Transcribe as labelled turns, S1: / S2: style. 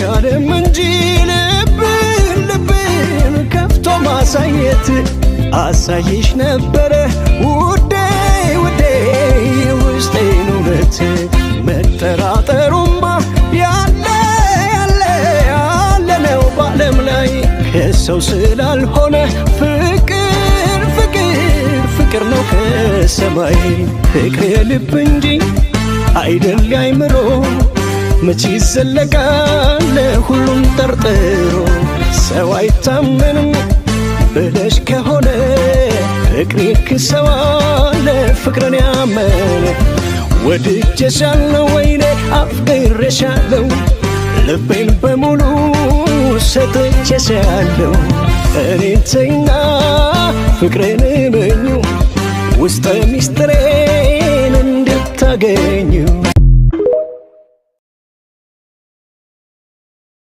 S1: አይቻልም እንጂ ልብን ከፍቶ ማሳየት አሳይሽ ነበረ ውዴ ውዴ ውስጤን እውነት መጠራጠሩማ ያለ ነው በዓለም ላይ ከሰው ስላልሆነ ፍቅር ነው ከሰማይ ፍቅር የልብ እንጂ አይደል አይምሮ መቼ ይዘለቃል ሁሉም ጠርጥሮ ሰው አይታመንም ብለሽ ከሆነ ፍቅሬ ክሰዋለ ፍቅርን ያመነ ወድጄሻለሁ ወይኔ አፍቅሬሻለሁ ልቤን በሙሉ ሰጥቼሻለሁ እኔን ተይና ፍቅሬን እመኙ ውስጠ ሚስጥሬን እንድታገኙ